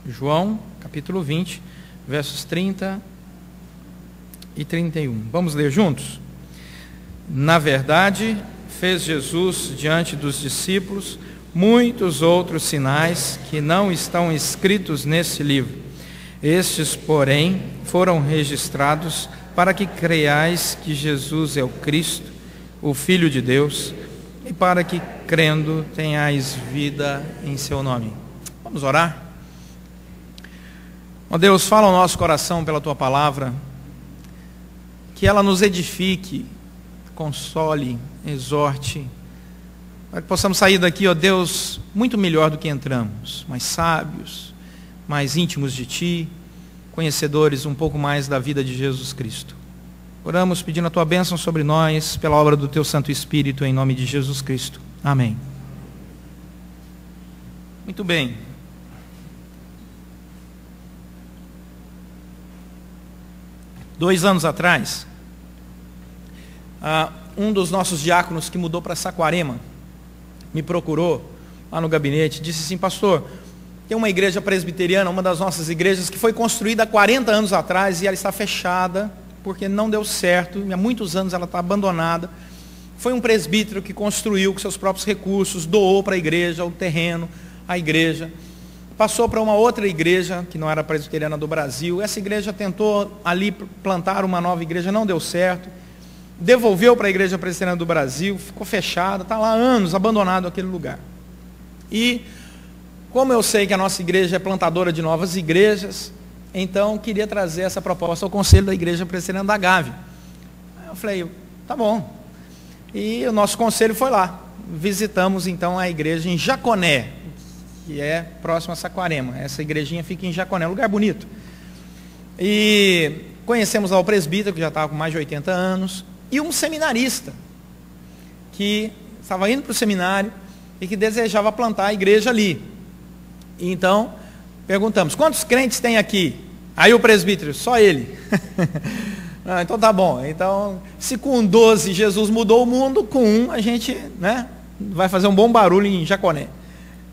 João, capítulo 20, versos 30 e 31. Vamos ler juntos? Na verdade, fez Jesus diante dos discípulos muitos outros sinais que não estão escritos nesse livro. Estes, porém, foram registrados para que creiais que Jesus é o Cristo, o Filho de Deus, e para que, crendo, tenhais vida em seu nome. Vamos orar? Ó Deus, fala ao nosso coração pela Tua palavra, que ela nos edifique, console, exorte, para que possamos sair daqui, ó Deus, muito melhor do que entramos, mais sábios, mais íntimos de Ti, conhecedores um pouco mais da vida de Jesus Cristo. Oramos pedindo a Tua bênção sobre nós, pela obra do Teu Santo Espírito, em nome de Jesus Cristo. Amém. Muito bem. Dois anos atrás, um dos nossos diáconos que mudou para Saquarema me procurou lá no gabinete, disse assim: pastor, tem uma igreja presbiteriana, uma das nossas igrejas, que foi construída há 40 anos atrás e ela está fechada porque não deu certo, há muitos anos ela está abandonada. Foi um presbítero que construiu com seus próprios recursos, doou para a igreja o terreno, a igreja. Passou para uma outra igreja, que não era presbiteriana do Brasil. Essa igreja tentou ali plantar uma nova igreja, não deu certo. Devolveu para a igreja presbiteriana do Brasil, ficou fechada, está lá há anos, abandonado aquele lugar. E, como eu sei que a nossa igreja é plantadora de novas igrejas, então queria trazer essa proposta ao conselho da igreja presbiteriana da Gávea. Eu falei, tá bom. E o nosso conselho foi lá. Visitamos então a igreja em Jaconé, que é próximo a Saquarema. Essa igrejinha fica em Jaconé, um lugar bonito. E conhecemos lá o presbítero, que já estava com mais de 80 anos, e um seminarista, que estava indo para o seminário e que desejava plantar a igreja ali. E então, perguntamos, quantos crentes tem aqui? Aí o presbítero, só ele. Não, então tá bom. Então, se com 12 Jesus mudou o mundo, com um a gente, né, vai fazer um bom barulho em Jaconé.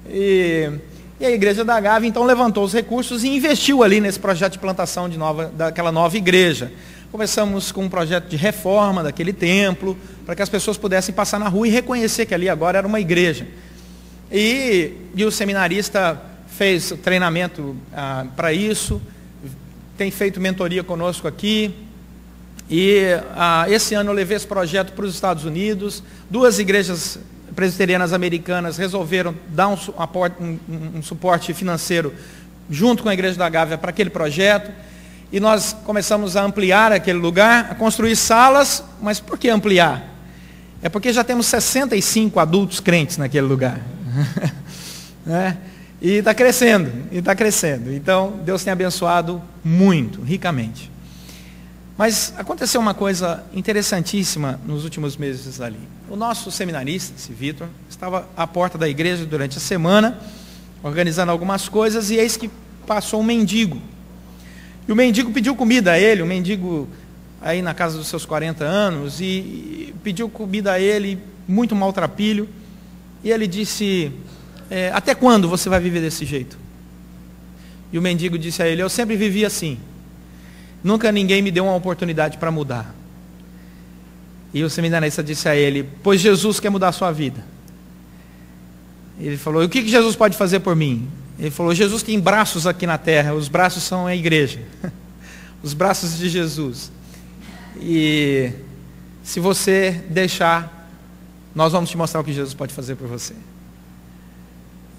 E a igreja da Gávea então levantou os recursos e investiu ali nesse projeto de plantação daquela nova igreja. Começamos com um projeto de reforma daquele templo, para que as pessoas pudessem passar na rua e reconhecer que ali agora era uma igreja. E o seminarista fez treinamento para isso, tem feito mentoria conosco aqui. E esse ano eu levei esse projeto para os Estados Unidos. 2 igrejas presbiterianas americanas resolveram dar um suporte financeiro junto com a igreja da Gávea para aquele projeto. E nós começamos a ampliar aquele lugar, a construir salas. Mas por que ampliar? É porque já temos 65 adultos crentes naquele lugar. E está crescendo, Então, Deus tem abençoado muito, ricamente. Mas aconteceu uma coisa interessantíssima nos últimos meses ali. O nosso seminarista, esse Vitor, estava à porta da igreja durante a semana, organizando algumas coisas, e eis que passou um mendigo. E o mendigo pediu comida a ele, o mendigo aí na casa dos seus 40 anos, e pediu comida a ele, muito maltrapilho, e ele disse, até quando você vai viver desse jeito? E o mendigo disse a ele, eu sempre vivi assim. Nunca ninguém me deu uma oportunidade para mudar. E o seminarista disse a ele, pois Jesus quer mudar a sua vida. Ele falou, e o que Jesus pode fazer por mim? Ele falou, Jesus tem braços aqui na terra, os braços são a igreja. Os braços de Jesus. E se você deixar, nós vamos te mostrar o que Jesus pode fazer por você.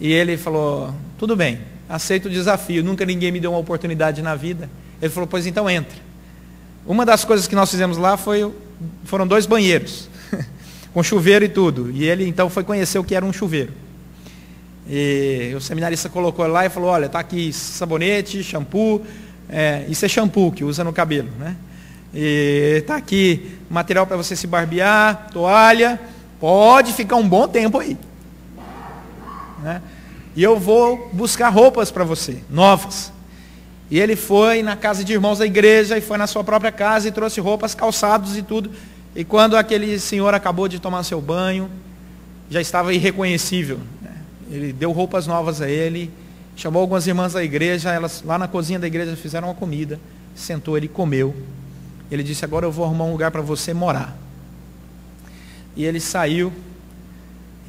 E ele falou, tudo bem, aceito o desafio, nunca ninguém me deu uma oportunidade na vida. Ele falou, pois então entra. Uma das coisas que nós fizemos lá foram 2 banheiros, com chuveiro e tudo. E ele então foi conhecer o que era um chuveiro. E o seminarista colocou lá e falou, olha, está aqui sabonete, shampoo, isso é shampoo que usa no cabelo, né? E está aqui material para você se barbear, toalha, pode ficar um bom tempo aí. Né? E eu vou buscar roupas para você, novas. E ele foi na casa de irmãos da igreja, e foi na sua própria casa, e trouxe roupas, calçados e tudo. E quando aquele senhor acabou de tomar seu banho, já estava irreconhecível. Ele deu roupas novas a ele, chamou algumas irmãs da igreja, elas lá na cozinha da igreja fizeram uma comida, sentou, ele comeu. Ele disse, agora eu vou arrumar um lugar para você morar. E ele saiu,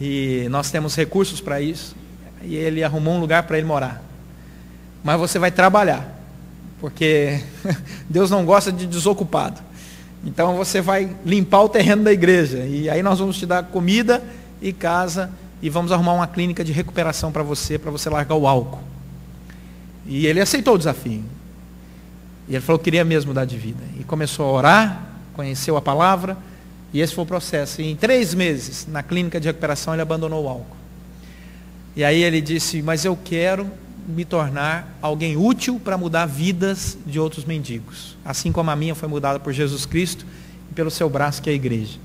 e nós temos recursos para isso, e ele arrumou um lugar para ele morar. Mas você vai trabalhar, porque Deus não gosta de desocupado. Então você vai limpar o terreno da igreja, e aí nós vamos te dar comida e casa, e vamos arrumar uma clínica de recuperação para você largar o álcool. E ele aceitou o desafio. E ele falou que queria mesmo mudar de vida. E começou a orar, conheceu a palavra, e esse foi o processo. E em 3 meses, na clínica de recuperação, ele abandonou o álcool. E aí ele disse, mas eu quero me tornar alguém útil para mudar vidas de outros mendigos. Assim como a minha foi mudada por Jesus Cristo e pelo seu braço, que é a igreja.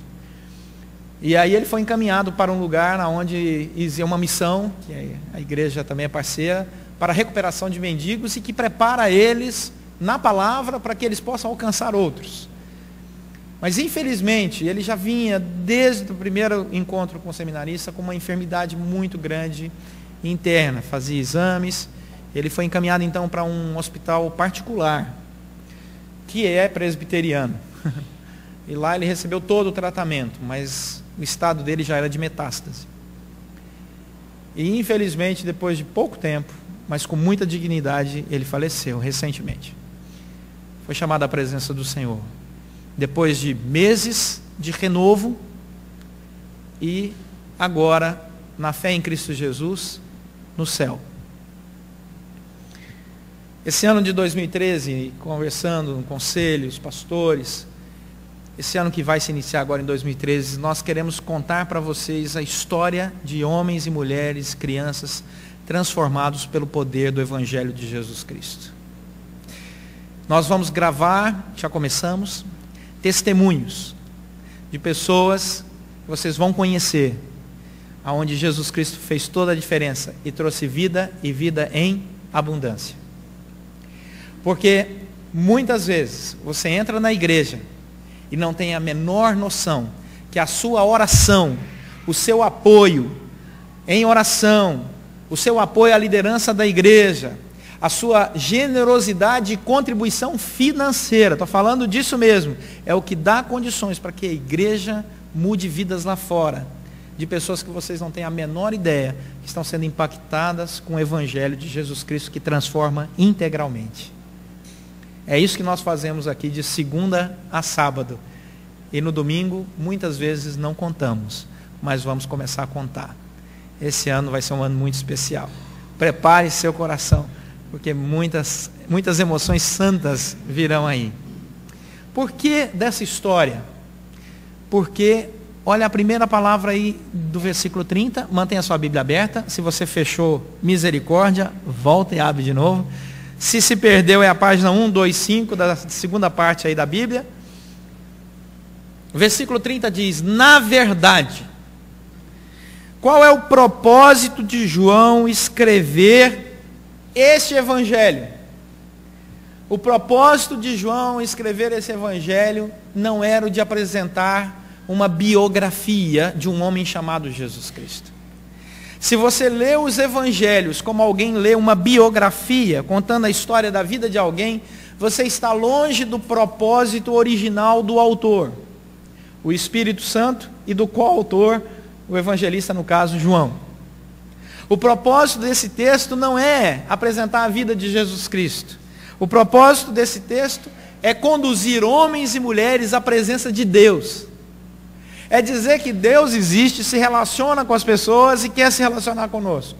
E aí ele foi encaminhado para um lugar onde existe uma missão, que a igreja também é parceira, para a recuperação de mendigos e que prepara eles na palavra para que eles possam alcançar outros. Mas infelizmente ele já vinha desde o primeiro encontro com o seminarista com uma enfermidade muito grande interna, fazia exames. Ele foi encaminhado então para um hospital particular, que é presbiteriano. E lá ele recebeu todo o tratamento, mas o estado dele já era de metástase. E infelizmente, depois de pouco tempo, mas com muita dignidade, ele faleceu recentemente. Foi chamado à presença do Senhor. Depois de meses de renovo, e agora, na fé em Cristo Jesus, no céu. Esse ano de 2013, conversando com conselhos, pastores, esse ano que vai se iniciar agora em 2013, nós queremos contar para vocês a história de homens e mulheres, crianças, transformados pelo poder do Evangelho de Jesus Cristo. Nós vamos gravar, já começamos, testemunhos de pessoas que vocês vão conhecer, aonde Jesus Cristo fez toda a diferença e trouxe vida e vida em abundância. Porque muitas vezes você entra na igreja e não tem a menor noção que a sua oração, o seu apoio em oração, o seu apoio à liderança da igreja, a sua generosidade e contribuição financeira, estou falando disso mesmo, é o que dá condições para que a igreja mude vidas lá fora, de pessoas que vocês não têm a menor ideia, que estão sendo impactadas com o Evangelho de Jesus Cristo, que transforma integralmente. É isso que nós fazemos aqui de segunda a sábado. E no domingo, muitas vezes não contamos, mas vamos começar a contar. Esse ano vai ser um ano muito especial. Prepare seu coração, porque muitas emoções santas virão aí. Por que dessa história? Porque, olha a primeira palavra aí do versículo 30, mantenha a sua Bíblia aberta. Se você fechou, misericórdia, volta e abre de novo. Se perdeu, é a página 1, 2, 5, da segunda parte aí da Bíblia. O versículo 30 diz, na verdade, qual é o propósito de João escrever este evangelho? O propósito de João escrever esse evangelho não era o de apresentar uma biografia de um homem chamado Jesus Cristo. Se você lê os evangelhos como alguém lê uma biografia, contando a história da vida de alguém, você está longe do propósito original do autor, o Espírito Santo, e do coautor, o evangelista, no caso, João. O propósito desse texto não é apresentar a vida de Jesus Cristo. O propósito desse texto é conduzir homens e mulheres à presença de Deus. É dizer que Deus existe, se relaciona com as pessoas e quer se relacionar conosco.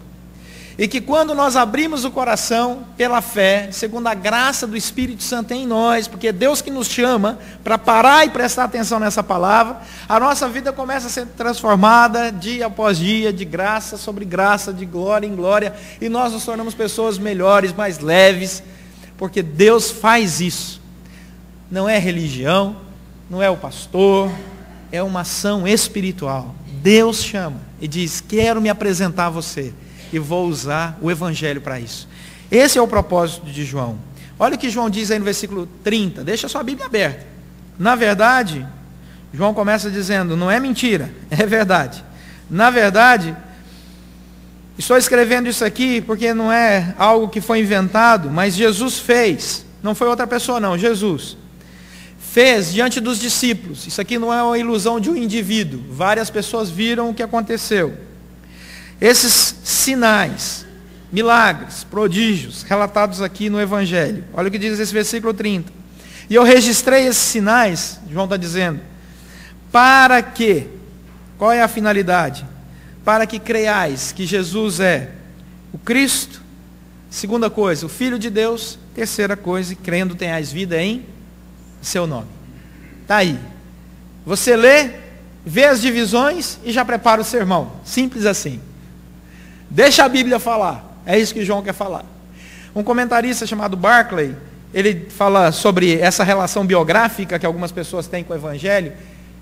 E que quando nós abrimos o coração pela fé, segundo a graça do Espírito Santo em nós, porque é Deus que nos chama para parar e prestar atenção nessa palavra, a nossa vida começa a ser transformada dia após dia, de graça sobre graça, de glória em glória, e nós nos tornamos pessoas melhores, mais leves, porque Deus faz isso. Não é religião, não é o pastor, é uma ação espiritual. Deus chama e diz, quero me apresentar a você, e vou usar o evangelho para isso. Esse é o propósito de João. Olha o que João diz aí no versículo 30, deixa a sua Bíblia aberta. Na verdade, João começa dizendo, não é mentira, é verdade. Na verdade, Estou escrevendo isso aqui porque não é algo que foi inventado, mas Jesus fez. Não foi outra pessoa não, Jesus. Fez diante dos discípulos. Isso aqui não é uma ilusão de um indivíduo. Várias pessoas viram o que aconteceu. Esses sinais, milagres, prodígios, relatados aqui no Evangelho. Olha o que diz esse versículo 30. E eu registrei esses sinais, João está dizendo, para que, qual é a finalidade? Para que creiais que Jesus é o Cristo, segunda coisa, o Filho de Deus, terceira coisa, crendo tenhais vida em seu nome. Está aí. Você lê, vê as divisões e já prepara o sermão. Simples assim. Deixa a Bíblia falar. É isso que João quer falar. Um comentarista chamado Barclay, ele fala sobre essa relação biográfica que algumas pessoas têm com o Evangelho,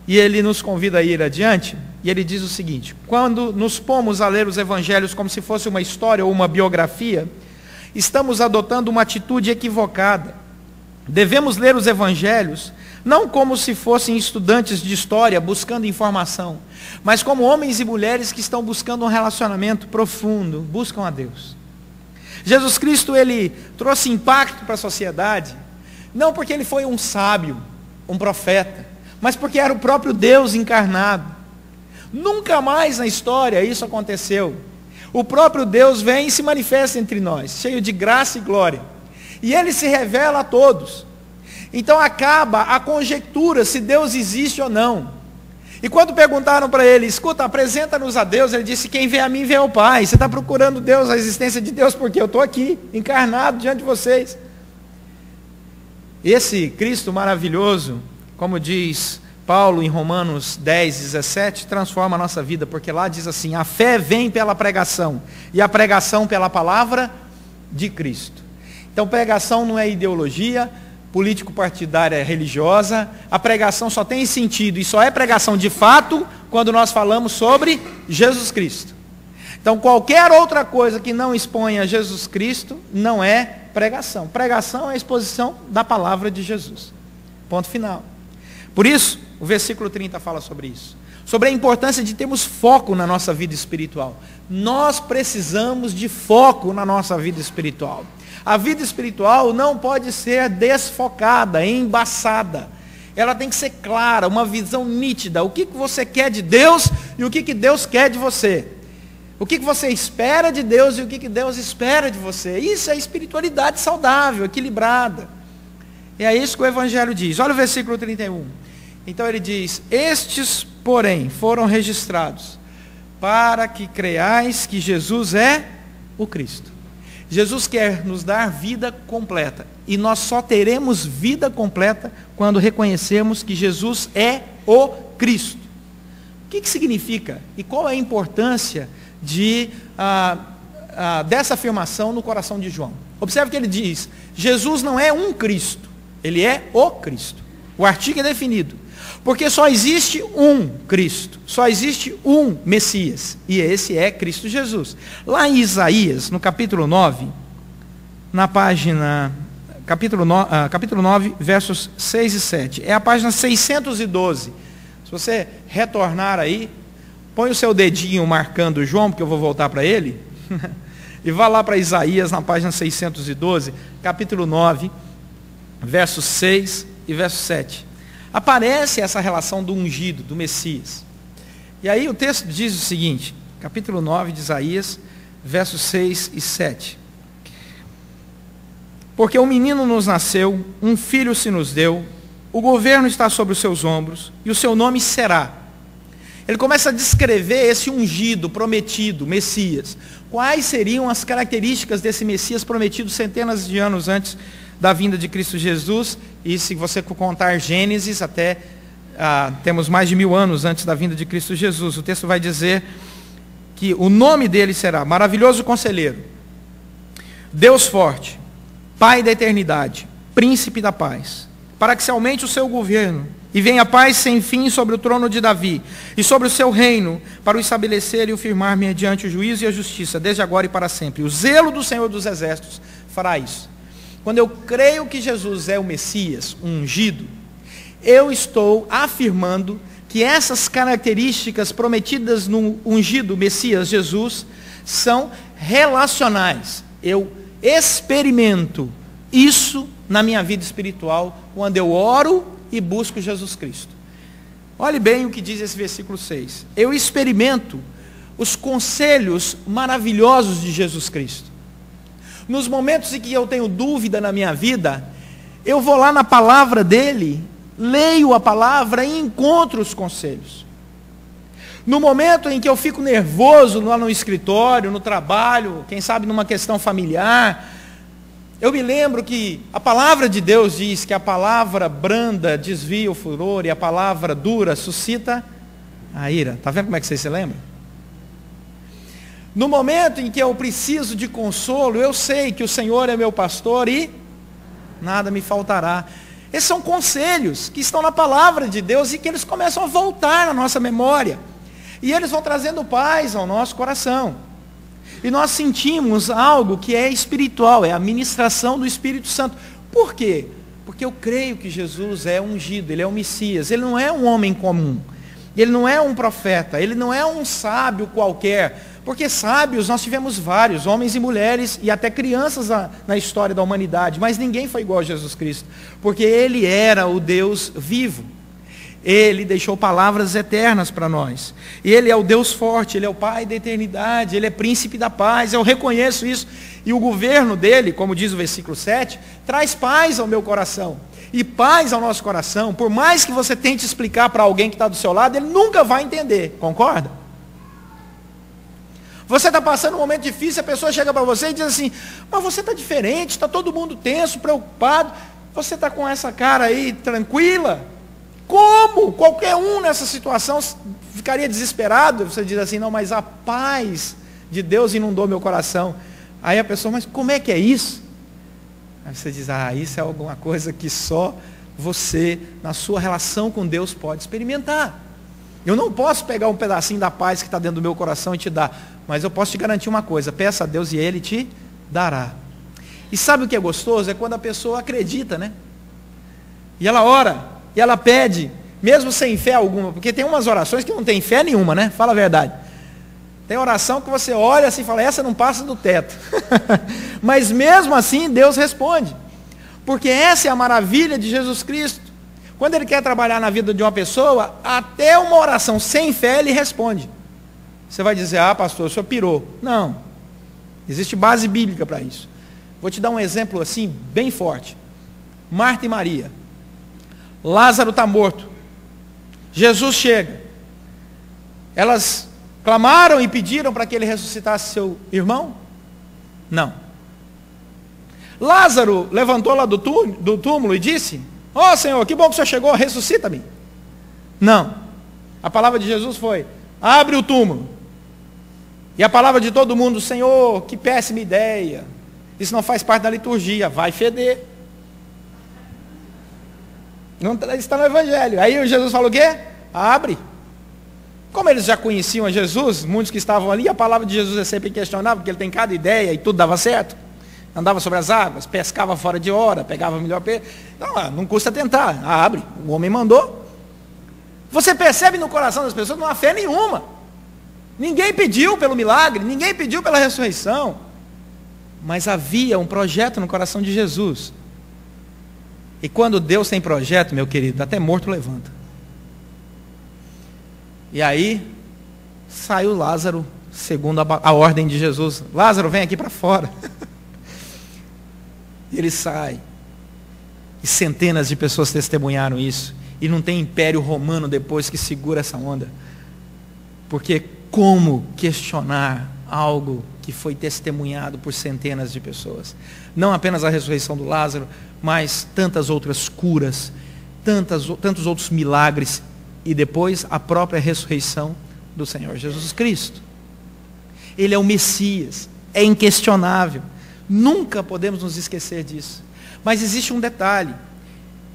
e ele nos convida a ir adiante, e ele diz o seguinte: quando nos pomos a ler os Evangelhos como se fosse uma história ou uma biografia, estamos adotando uma atitude equivocada. Devemos ler os Evangelhos não como se fossem estudantes de história buscando informação, mas como homens e mulheres que estão buscando um relacionamento profundo, buscam a Deus. Jesus Cristo, ele trouxe impacto para a sociedade, não porque ele foi um sábio, um profeta, mas porque era o próprio Deus encarnado. Nunca mais na história isso aconteceu. O próprio Deus vem e se manifesta entre nós, cheio de graça e glória. E ele se revela a todos. Então acaba a conjectura se Deus existe ou não. E quando perguntaram para ele, escuta, apresenta-nos a Deus, ele disse, quem vê a mim vê ao Pai. Você está procurando Deus, a existência de Deus, porque eu estou aqui, encarnado diante de vocês. Esse Cristo maravilhoso, como diz Paulo em Romanos 10, 17, transforma a nossa vida, porque lá diz assim, a fé vem pela pregação, e a pregação pela palavra de Cristo. Então pregação não é ideologia político-partidária religiosa, a pregação só tem sentido, e só é pregação de fato, quando nós falamos sobre Jesus Cristo. Então qualquer outra coisa que não exponha Jesus Cristo, não é pregação. Pregação é a exposição da palavra de Jesus. Ponto final. Por isso, o versículo 30 fala sobre isso. Sobre a importância de termos foco na nossa vida espiritual. Nós precisamos de foco na nossa vida espiritual. A vida espiritual não pode ser desfocada, embaçada. Ela tem que ser clara, uma visão nítida. O que você quer de Deus e o que Deus quer de você. O que você espera de Deus e o que Deus espera de você. Isso é espiritualidade saudável, equilibrada. E é isso que o Evangelho diz. Olha o versículo 31. Então ele diz, estes, porém, foram registrados para que creiais que Jesus é o Cristo. Jesus quer nos dar vida completa. E nós só teremos vida completa quando reconhecermos que Jesus é o Cristo. O que significa? E qual é a importância dessa afirmação no coração de João? Observe que ele diz, Jesus não é um Cristo, ele é o Cristo. O artigo é definido. Porque só existe um Cristo, só existe um Messias, e esse é Cristo Jesus. Lá em Isaías, no capítulo 9, na página, capítulo 9, versos 6 e 7, é a página 612. Se você retornar aí, põe o seu dedinho marcando João, porque eu vou voltar para ele, e vá lá para Isaías, na página 612, capítulo 9, versos 6 e verso 7. Aparece essa relação do ungido, do Messias. E aí o texto diz o seguinte, capítulo 9 de Isaías, versos 6 e 7. Porque um menino nos nasceu, um filho se nos deu, o governo está sobre os seus ombros, e o seu nome será. Ele começa a descrever esse ungido, prometido, Messias. Quais seriam as características desse Messias prometido centenas de anos antes da vinda de Cristo Jesus? E se você contar Gênesis, até temos mais de 1000 anos antes da vinda de Cristo Jesus. O texto vai dizer que o nome dele será Maravilhoso Conselheiro, Deus Forte, Pai da Eternidade, Príncipe da Paz, para que se aumente o seu governo e venha a paz sem fim sobre o trono de Davi e sobre o seu reino, para o estabelecer e o firmar mediante o juízo e a justiça, desde agora e para sempre. O zelo do Senhor dos Exércitos fará isso. Quando eu creio que Jesus é o Messias, o ungido, eu estou afirmando que essas características prometidas no ungido Messias Jesus são relacionais. Eu experimento isso na minha vida espiritual quando eu oro e busco Jesus Cristo. Olhe bem o que diz esse versículo 6. Eu experimento os conselhos maravilhosos de Jesus Cristo. Nos momentos em que eu tenho dúvida na minha vida, eu vou lá na palavra dele, leio a palavra e encontro os conselhos. No momento em que eu fico nervoso lá no escritório, no trabalho, quem sabe numa questão familiar, eu me lembro que a palavra de Deus diz que a palavra branda desvia o furor e a palavra dura suscita a ira. Está vendo como é que você se lembra? No momento em que eu preciso de consolo, eu sei que o Senhor é meu pastor e nada me faltará. Esses são conselhos que estão na palavra de Deus e que eles começam a voltar na nossa memória. E eles vão trazendo paz ao nosso coração. E nós sentimos algo que é espiritual, é a ministração do Espírito Santo. Por quê? Porque eu creio que Jesus é ungido, ele é o Messias, ele não é um homem comum, ele não é um profeta, ele não é um sábio qualquer, porque sábios nós tivemos vários, homens e mulheres e até crianças na história da humanidade, mas ninguém foi igual a Jesus Cristo, porque ele era o Deus vivo. Ele deixou palavras eternas para nós. Ele é o Deus forte, ele é o Pai da eternidade, ele é príncipe da paz, eu reconheço isso. E o governo dele, como diz o versículo 7, traz paz ao meu coração. E paz ao nosso coração, por mais que você tente explicar para alguém que está do seu lado, ele nunca vai entender, concorda? Você está passando um momento difícil, a pessoa chega para você e diz assim, mas você está diferente, está todo mundo tenso, preocupado, você está com essa cara aí tranquila? Como? Qualquer um nessa situação ficaria desesperado. Você diz assim, não, mas a paz de Deus inundou meu coração. Aí a pessoa, mas como é que é isso? Aí você diz, isso é alguma coisa que só você, na sua relação com Deus, pode experimentar. Eu não posso pegar um pedacinho da paz que está dentro do meu coração e te dar, mas eu posso te garantir uma coisa, peça a Deus e Ele te dará. E sabe o que é gostoso? É quando a pessoa acredita, né? E ela ora. E ela pede, mesmo sem fé alguma, porque tem umas orações que não tem fé nenhuma, né? Fala a verdade. Tem oração que você olha assim e fala, essa não passa do teto. Mas mesmo assim, Deus responde. Porque essa é a maravilha de Jesus Cristo. Quando Ele quer trabalhar na vida de uma pessoa, até uma oração sem fé, Ele responde. Você vai dizer, pastor, o senhor pirou. Não. Existe base bíblica para isso. Vou te dar um exemplo assim, bem forte. Marta e Maria. Lázaro está morto. Jesus chega. Elas clamaram e pediram para que ele ressuscitasse seu irmão? Não. Lázaro levantou lá do túmulo e disse, Senhor, que bom que o senhor chegou, ressuscita-me. Não. A palavra de Jesus foi, abre o túmulo. E a palavra de todo mundo, Senhor, que péssima ideia. Isso não faz parte da liturgia, vai feder. Não está no Evangelho. Aí Jesus falou o quê? Abre. Como eles já conheciam a Jesus, muitos que estavam ali, a palavra de Jesus é sempre questionável, porque ele tem cada ideia e tudo dava certo. Andava sobre as águas, pescava fora de hora, pegava melhor peixe. Não custa tentar. Abre. O homem mandou. Você percebe no coração das pessoas não há fé nenhuma. Ninguém pediu pelo milagre, ninguém pediu pela ressurreição. Mas havia um projeto no coração de Jesus. E quando Deus tem projeto, meu querido, até morto levanta. E aí, saiu Lázaro, segundo a ordem de Jesus. Lázaro, vem aqui para fora. Ele sai. E centenas de pessoas testemunharam isso. E não tem império romano depois que segura essa onda. Porque como questionar algo que foi testemunhado por centenas de pessoas? Não apenas a ressurreição do Lázaro, mas tantas outras curas, tantos outros milagres, e depois a própria ressurreição do Senhor Jesus Cristo. Ele é o Messias, é inquestionável, nunca podemos nos esquecer disso. Mas existe um detalhe,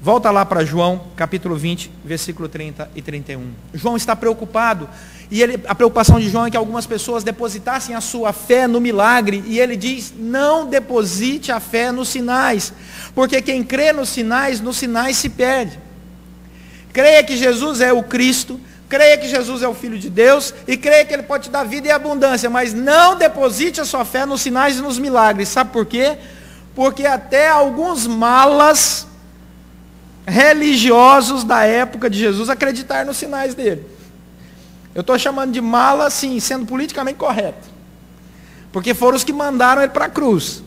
volta lá para João, capítulo 20, versículo 30 e 31. João está preocupado, e a preocupação de João é que algumas pessoas depositassem a sua fé no milagre, e ele diz, não deposite a fé nos sinais, porque quem crê nos sinais se perde. Creia que Jesus é o Cristo, creia que Jesus é o Filho de Deus e creia que Ele pode te dar vida e abundância, mas não deposite a sua fé nos sinais e nos milagres. Sabe por quê? Porque até alguns malas religiosos da época de Jesus acreditaram nos sinais dele. Eu estou chamando de mala, assim, sendo politicamente correto. Porque foram os que mandaram ele para a cruz.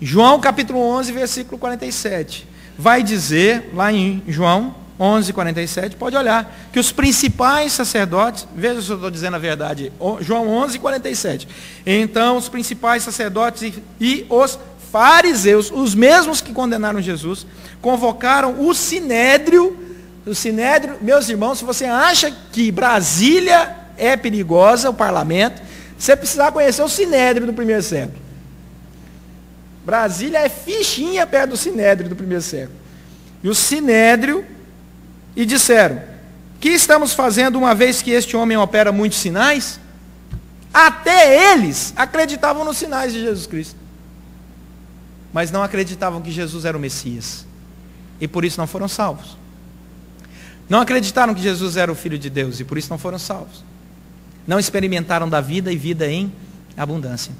João capítulo 11, versículo 47. Vai dizer, lá em João 11, 47, pode olhar, que os principais sacerdotes, veja se eu estou dizendo a verdade, João 11, 47. Então os principais sacerdotes e os fariseus, os mesmos que condenaram Jesus, convocaram o sinédrio. O sinédrio, meus irmãos, se você acha que Brasília é perigosa, o parlamento, você precisa conhecer o sinédrio do primeiro século. Brasília é fichinha perto do sinédrio do primeiro século. E o sinédrio, e disseram, que estamos fazendo uma vez que este homem opera muitos sinais? Até eles acreditavam nos sinais de Jesus Cristo. Mas não acreditavam que Jesus era o Messias. E por isso não foram salvos. Não acreditaram que Jesus era o Filho de Deus e por isso não foram salvos. Não experimentaram da vida e vida em abundância.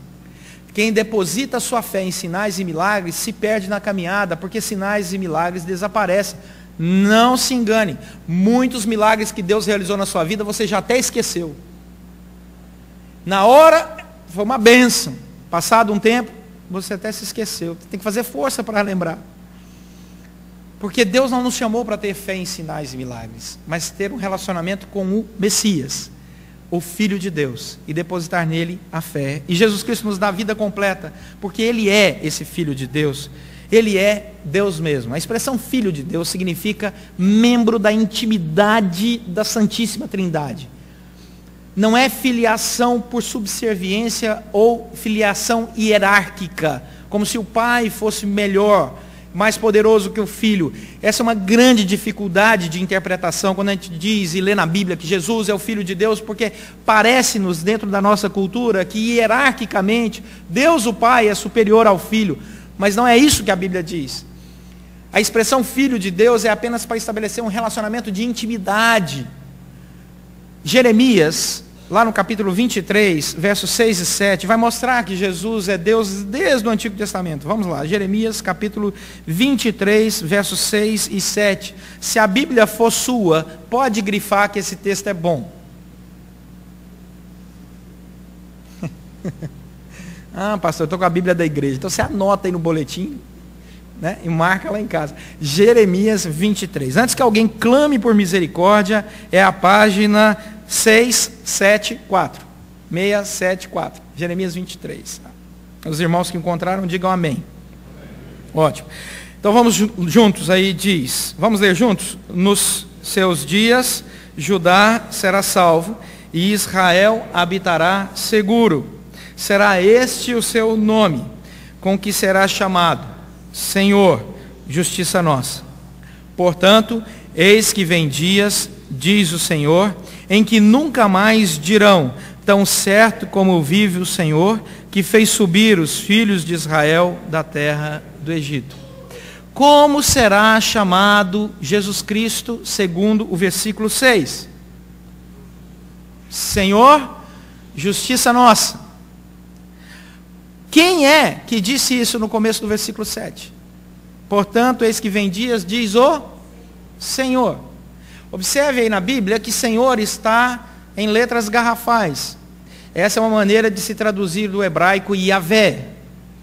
Quem deposita sua fé em sinais e milagres se perde na caminhada, porque sinais e milagres desaparecem. Não se engane. Muitos milagres que Deus realizou na sua vida você já até esqueceu. Na hora foi uma bênção. Passado um tempo, você até se esqueceu. Tem que fazer força para lembrar. Porque Deus não nos chamou para ter fé em sinais e milagres, mas ter um relacionamento com o Messias, o Filho de Deus, e depositar nele a fé. E Jesus Cristo nos dá a vida completa, porque Ele é esse Filho de Deus. Ele é Deus mesmo. A expressão Filho de Deus significa membro da intimidade da Santíssima Trindade. Não é filiação por subserviência ou filiação hierárquica, como se o pai fosse melhor, mais poderoso que o filho. Essa é uma grande dificuldade de interpretação quando a gente diz e lê na Bíblia que Jesus é o Filho de Deus, porque parece-nos dentro da nossa cultura que hierarquicamente Deus o Pai é superior ao Filho, mas não é isso que a Bíblia diz. A expressão Filho de Deus é apenas para estabelecer um relacionamento de intimidade. Jeremias, lá no capítulo 23, versos 6 e 7, vai mostrar que Jesus é Deus desde o Antigo Testamento. Vamos lá, Jeremias capítulo 23, versos 6 e 7. Se a Bíblia for sua, pode grifar que esse texto é bom. Ah, pastor, eu estou com a Bíblia da igreja. Então você anota aí no boletim, né, e marca lá em casa. Jeremias 23. Antes que alguém clame por misericórdia, é a página 674. 674. Jeremias 23. Os irmãos que encontraram, digam amém. Ótimo. Então vamos juntos aí, diz. Vamos ler juntos? Nos seus dias, Judá será salvo e Israel habitará seguro. Será este o seu nome, com que será chamado Senhor, justiça nossa. Portanto, eis que vem dias, diz o Senhor, em que nunca mais dirão, tão certo como vive o Senhor, que fez subir os filhos de Israel da terra do Egito. Como será chamado Jesus Cristo, segundo o versículo 6? Senhor, justiça nossa. Quem é que disse isso no começo do versículo 7? Portanto, eis que vem dias, diz o Senhor. Observe aí na Bíblia que Senhor está em letras garrafais. Essa é uma maneira de se traduzir do hebraico Yahvé,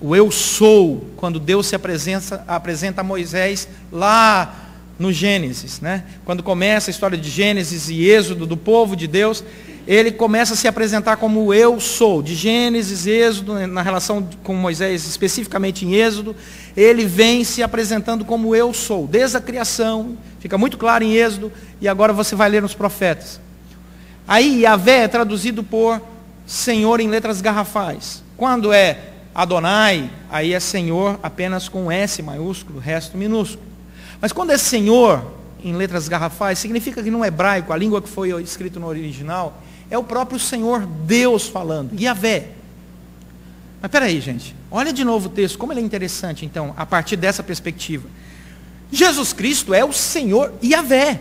o eu sou, quando Deus se apresenta a Moisés lá no Gênesis, né? Quando começa a história de Gênesis e Êxodo do povo de Deus, ele começa a se apresentar como eu sou. De Gênesis, Êxodo, na relação com Moisés, especificamente em Êxodo, ele vem se apresentando como eu sou, desde a criação, fica muito claro em Êxodo, e agora você vai ler nos profetas. Aí Yahvé é traduzido por Senhor em letras garrafais. Quando é Adonai, aí é Senhor apenas com S maiúsculo, resto minúsculo. Mas quando é Senhor em letras garrafais, significa que no hebraico, a língua que foi escrita no original, é o próprio Senhor Deus falando, Yahvé. Mas peraí, gente, olha de novo o texto, como ele é interessante, então, a partir dessa perspectiva. Jesus Cristo é o Senhor Yahvé.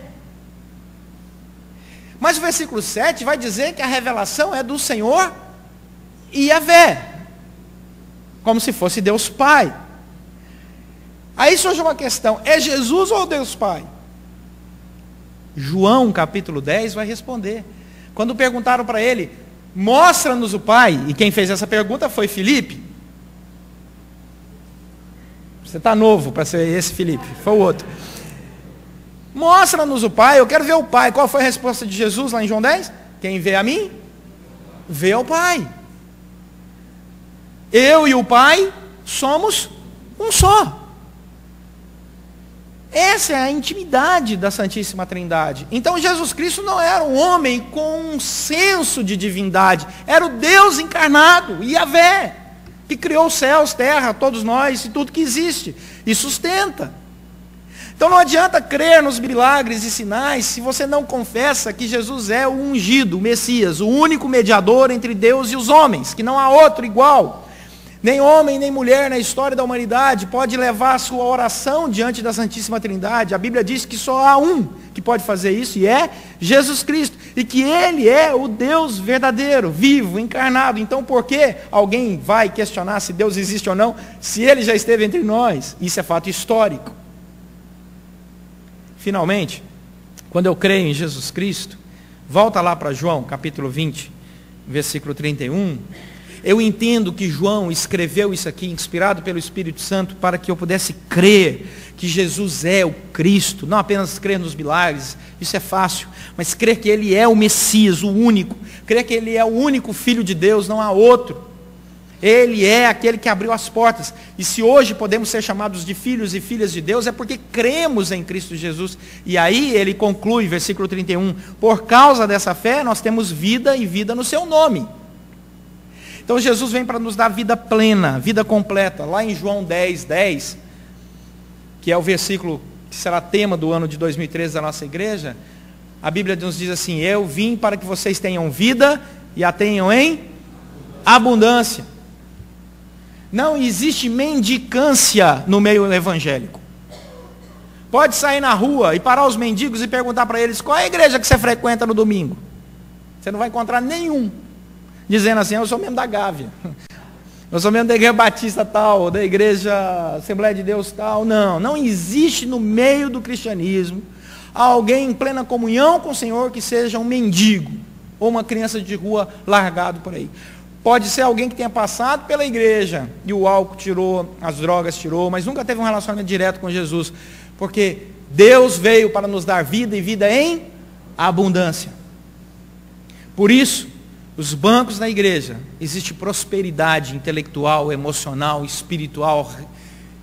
Mas o versículo 7 vai dizer que a revelação é do Senhor Yahvé, como se fosse Deus Pai. Aí surge uma questão: é Jesus ou Deus Pai? João capítulo 10 vai responder. Quando perguntaram para ele, mostra-nos o Pai, e quem fez essa pergunta foi Filipe. Você está novo para ser esse Filipe, foi o outro. Mostra-nos o Pai, eu quero ver o Pai. Qual foi a resposta de Jesus lá em João 10? Quem vê a mim, vê ao Pai. Eu e o Pai somos um só. Essa é a intimidade da Santíssima Trindade. Então Jesus Cristo não era um homem com um senso de divindade, era o Deus encarnado, Yahvé, que criou os céus, terra, todos nós e tudo que existe, e sustenta. Então não adianta crer nos milagres e sinais se você não confessa que Jesus é o ungido, o Messias, o único mediador entre Deus e os homens, que não há outro igual. Nem homem, nem mulher na história da humanidade pode levar a sua oração diante da Santíssima Trindade. A Bíblia diz que só há um que pode fazer isso, e é Jesus Cristo. E que Ele é o Deus verdadeiro, vivo, encarnado. Então por que alguém vai questionar se Deus existe ou não, se Ele já esteve entre nós? Isso é fato histórico. Finalmente, quando eu creio em Jesus Cristo, volta lá para João, capítulo 20, versículo 31... Eu entendo que João escreveu isso aqui, inspirado pelo Espírito Santo, para que eu pudesse crer que Jesus é o Cristo, não apenas crer nos milagres, isso é fácil, mas crer que Ele é o Messias, o único, crer que Ele é o único Filho de Deus, não há outro. Ele é aquele que abriu as portas, e se hoje podemos ser chamados de filhos e filhas de Deus, é porque cremos em Cristo Jesus. E aí ele conclui, versículo 31, por causa dessa fé nós temos vida e vida no seu nome. Então Jesus vem para nos dar vida plena, vida completa. Lá em João 10, 10, que é o versículo que será tema do ano de 2013 da nossa igreja, a Bíblia nos diz assim: eu vim para que vocês tenham vida e a tenham em abundância. Não existe mendicância no meio evangélico. Pode sair na rua e parar os mendigos e perguntar para eles: qual é a igreja que você frequenta no domingo? Você não vai encontrar nenhum dizendo assim: eu sou membro da Gávea, eu sou membro da Igreja Batista tal, da Igreja Assembleia de Deus tal. Não existe no meio do cristianismo alguém em plena comunhão com o Senhor que seja um mendigo, ou uma criança de rua largado por aí. Pode ser alguém que tenha passado pela igreja, e o álcool tirou, as drogas tirou, mas nunca teve um relacionamento direto com Jesus, porque Deus veio para nos dar vida, e vida em abundância. Por isso, os bancos da igreja, existe prosperidade intelectual, emocional, espiritual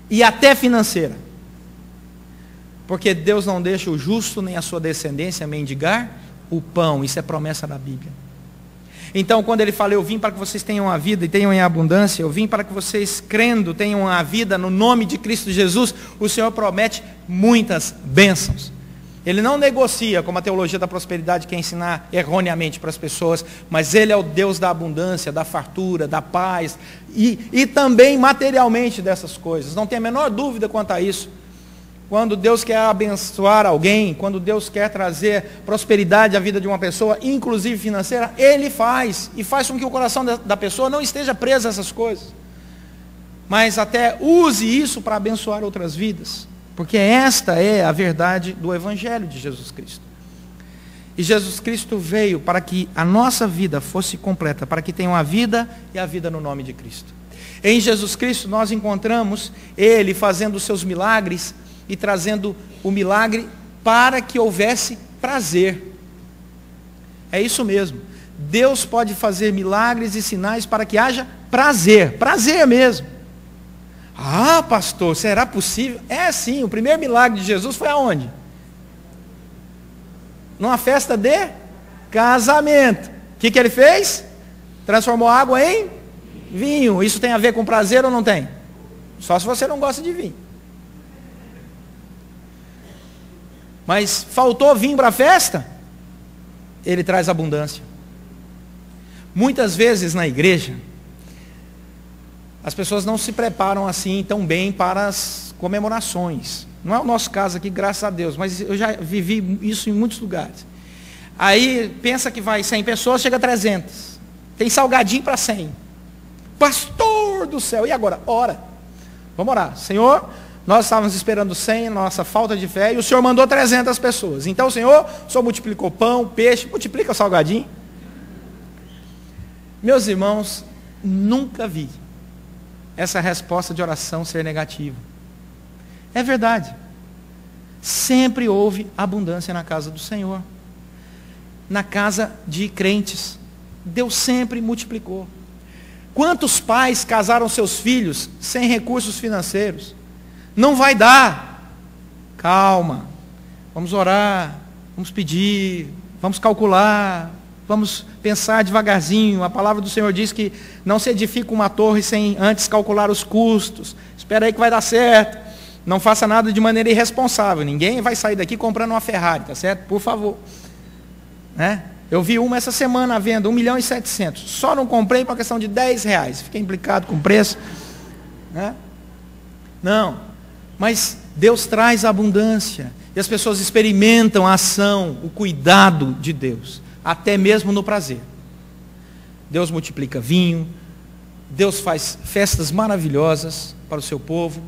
e até financeira. Porque Deus não deixa o justo nem a sua descendência mendigar o pão. Isso é promessa da Bíblia. Então, quando ele fala: eu vim para que vocês tenham a vida e tenham em abundância, eu vim para que vocês, crendo, tenham a vida no nome de Cristo Jesus, o Senhor promete muitas bênçãos. Ele não negocia, como a teologia da prosperidade quer ensinar erroneamente para as pessoas, mas Ele é o Deus da abundância, da fartura, da paz, e também materialmente dessas coisas. Não tem a menor dúvida quanto a isso. Quando Deus quer abençoar alguém, quando Deus quer trazer prosperidade à vida de uma pessoa, inclusive financeira, Ele faz, e faz com que o coração da pessoa não esteja preso a essas coisas, mas até use isso para abençoar outras vidas. Porque esta é a verdade do Evangelho de Jesus Cristo. E Jesus Cristo veio para que a nossa vida fosse completa, para que tenham a vida e a vida no nome de Cristo. Em Jesus Cristo nós encontramos Ele fazendo os seus milagres e trazendo o milagre para que houvesse prazer. É isso mesmo. Deus pode fazer milagres e sinais para que haja prazer, prazer mesmo. Ah, pastor, será possível? É sim, o primeiro milagre de Jesus foi aonde? Numa festa de casamento. O que ele fez? Transformou água em vinho. Isso tem a ver com prazer ou não tem? Só se você não gosta de vinho. Mas faltou vinho para a festa? Ele traz abundância. Muitas vezes na igreja, as pessoas não se preparam assim tão bem para as comemorações. Não é o nosso caso aqui, graças a Deus, mas eu já vivi isso em muitos lugares. Aí pensa que vai 100 pessoas, chega a 300. Tem salgadinho para 100. Pastor do céu, e agora? Ora. Vamos orar. Senhor, nós estávamos esperando 100, nossa falta de fé, e o Senhor mandou 300 pessoas. Então, Senhor, o Senhor multiplicou pão, peixe, multiplica o salgadinho. Meus irmãos, nunca vi essa resposta de oração ser negativa. É verdade. Sempre houve abundância na casa do Senhor. Na casa de crentes. Deus sempre multiplicou. Quantos pais casaram seus filhos sem recursos financeiros? Não vai dar. Calma. Vamos orar. Vamos pedir. Vamos calcular. Vamos pensar devagarzinho. A palavra do Senhor diz que não se edifica uma torre sem antes calcular os custos. Espera aí que vai dar certo. Não faça nada de maneira irresponsável. Ninguém vai sair daqui comprando uma Ferrari, tá certo? Por favor. Né? Eu vi uma essa semana à venda, 1.700.000. Só não comprei por uma questão de R$10. Fiquei implicado com o preço. Né? Não. Mas Deus traz a abundância. E as pessoas experimentam a ação, o cuidado de Deus. Até mesmo no prazer. Deus multiplica vinho. Deus faz festas maravilhosas para o seu povo.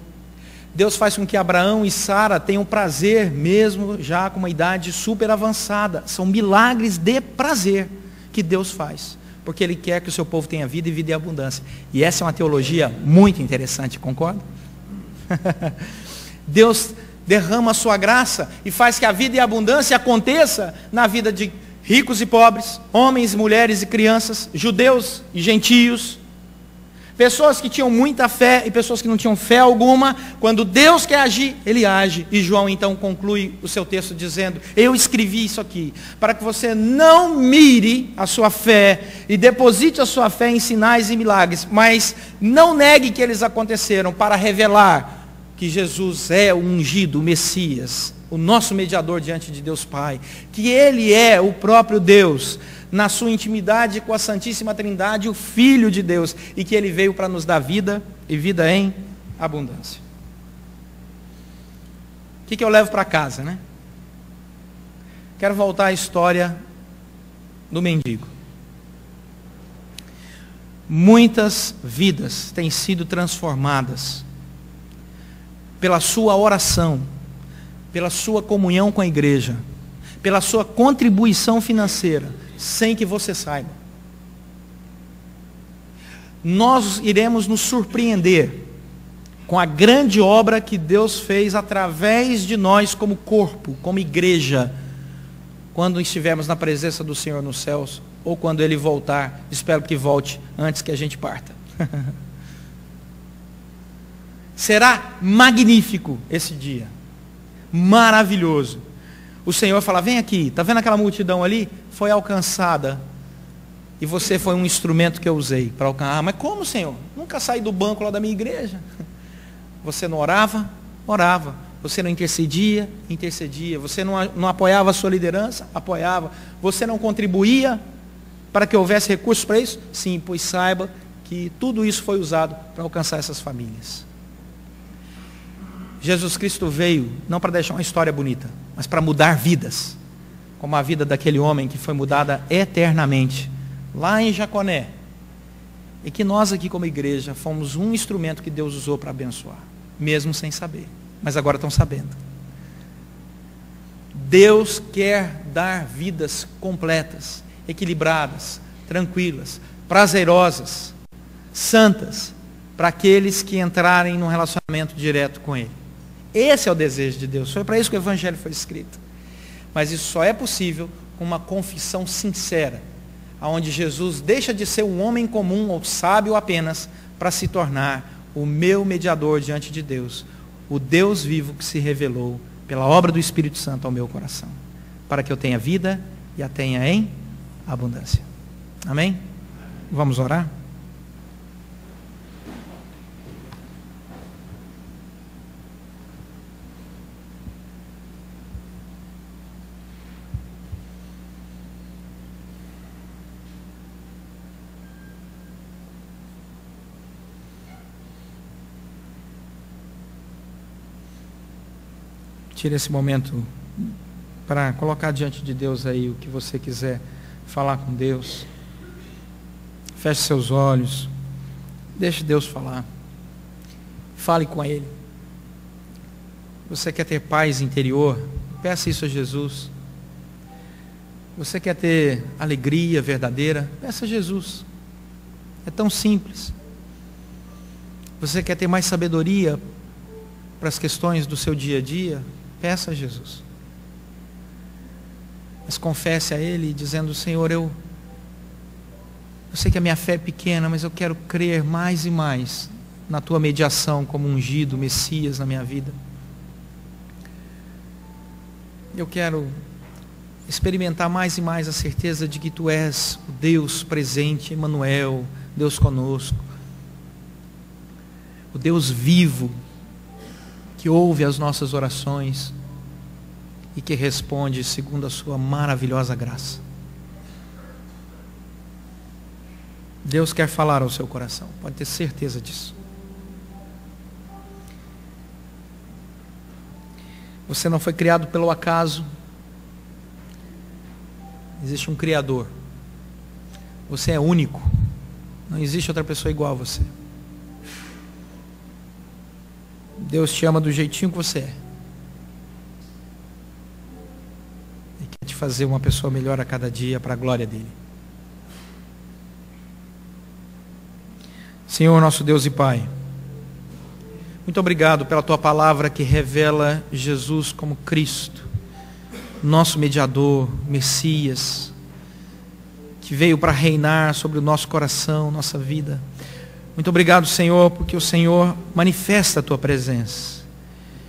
Deus faz com que Abraão e Sara tenham prazer mesmo já com uma idade super avançada. São milagres de prazer que Deus faz. Porque Ele quer que o seu povo tenha vida e vida em abundância. E essa é uma teologia muito interessante, concorda? Deus derrama a sua graça e faz que a vida e a abundância aconteça na vida de ricos e pobres, homens, mulheres e crianças, judeus e gentios. Pessoas que tinham muita fé e pessoas que não tinham fé alguma. Quando Deus quer agir, Ele age. E João então conclui o seu texto dizendo: eu escrevi isso aqui para que você não mire a sua fé e deposite a sua fé em sinais e milagres, mas não negue que eles aconteceram, para revelar que Jesus é o ungido, o Messias, o nosso mediador diante de Deus Pai, que Ele é o próprio Deus, na sua intimidade com a Santíssima Trindade, o Filho de Deus, e que Ele veio para nos dar vida, e vida em abundância. O que eu levo para casa, né? Quero voltar à história do mendigo. Muitas vidas têm sido transformadas pela sua oração, pela sua comunhão com a igreja, pela sua contribuição financeira, sem que você saiba. Nós iremos nos surpreender com a grande obra que Deus fez através de nós como corpo, como igreja, quando estivermos na presença do Senhor nos céus, ou quando Ele voltar. Espero que volte antes que a gente parta. Será magnífico esse dia, maravilhoso. O Senhor fala: vem aqui, está vendo aquela multidão ali? Foi alcançada, e você foi um instrumento que eu usei para alcançar. Mas como, Senhor? Nunca saí do banco lá da minha igreja. Você não orava? Orava. Você não intercedia? Intercedia. Você não apoiava a sua liderança? Apoiava. Você não contribuía para que houvesse recursos para isso? Sim, pois saiba que tudo isso foi usado para alcançar essas famílias. Jesus Cristo veio não para deixar uma história bonita, mas para mudar vidas, como a vida daquele homem que foi mudada eternamente, lá em Jaconé, e que nós aqui como igreja fomos um instrumento que Deus usou para abençoar, mesmo sem saber, mas agora estão sabendo. Deus quer dar vidas completas, equilibradas, tranquilas, prazerosas, santas, para aqueles que entrarem num relacionamento direto com Ele. Esse é o desejo de Deus. Foi para isso que o Evangelho foi escrito. Mas isso só é possível com uma confissão sincera, onde Jesus deixa de ser um homem comum ou sábio apenas, para se tornar o meu mediador diante de Deus, o Deus vivo que se revelou pela obra do Espírito Santo ao meu coração, para que eu tenha vida e a tenha em abundância. Amém? Vamos orar? Tire esse momento para colocar diante de Deus aí o que você quiser falar com Deus. Feche seus olhos. Deixe Deus falar. Fale com Ele. Você quer ter paz interior? Peça isso a Jesus. Você quer ter alegria verdadeira? Peça a Jesus. É tão simples. Você quer ter mais sabedoria para as questões do seu dia a dia? Peça a Jesus. Mas confesse a Ele dizendo: Senhor, eu sei que a minha fé é pequena, mas eu quero crer mais e mais na Tua mediação como ungido, Messias na minha vida. Eu quero experimentar mais e mais a certeza de que Tu és o Deus presente, Emmanuel, Deus conosco, o Deus vivo, que ouve as nossas orações e que responde segundo a Sua maravilhosa graça. Deus quer falar ao seu coração, pode ter certeza disso. Você não foi criado pelo acaso. Existe um Criador. Você é único. Não existe outra pessoa igual a você. Deus te ama do jeitinho que você é. E quer te fazer uma pessoa melhor a cada dia para a glória dele. Senhor, nosso Deus e Pai, muito obrigado pela Tua palavra que revela Jesus como Cristo, nosso mediador, Messias, que veio para reinar sobre o nosso coração, nossa vida. Muito obrigado, Senhor, porque o Senhor manifesta a Tua presença.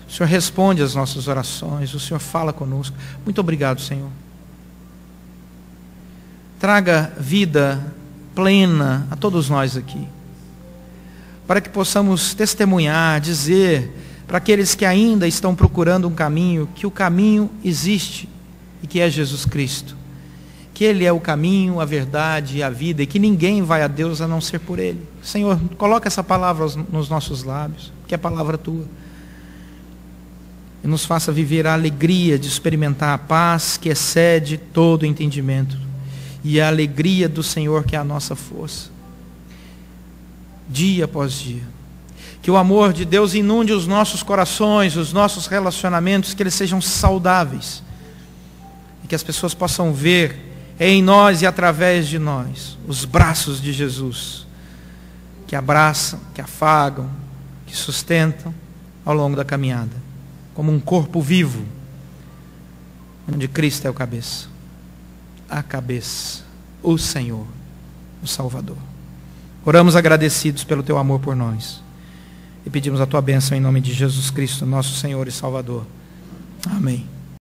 O Senhor responde às nossas orações, o Senhor fala conosco. Muito obrigado, Senhor. Traga vida plena a todos nós aqui, para que possamos testemunhar, dizer para aqueles que ainda estão procurando um caminho, que o caminho existe e que é Jesus Cristo, que Ele é o caminho, a verdade e a vida, e que ninguém vai a Deus a não ser por Ele. Senhor, coloca essa palavra nos nossos lábios, que é a palavra Tua, e nos faça viver a alegria de experimentar a paz que excede todo entendimento, e a alegria do Senhor que é a nossa força, dia após dia. Que o amor de Deus inunde os nossos corações, os nossos relacionamentos, que eles sejam saudáveis, e que as pessoas possam ver em nós e através de nós os braços de Jesus, que abraçam, que afagam, que sustentam ao longo da caminhada, como um corpo vivo, onde Cristo é o cabeça, a cabeça, o Senhor, o Salvador. Oramos agradecidos pelo Teu amor por nós e pedimos a Tua bênção em nome de Jesus Cristo, nosso Senhor e Salvador. Amém.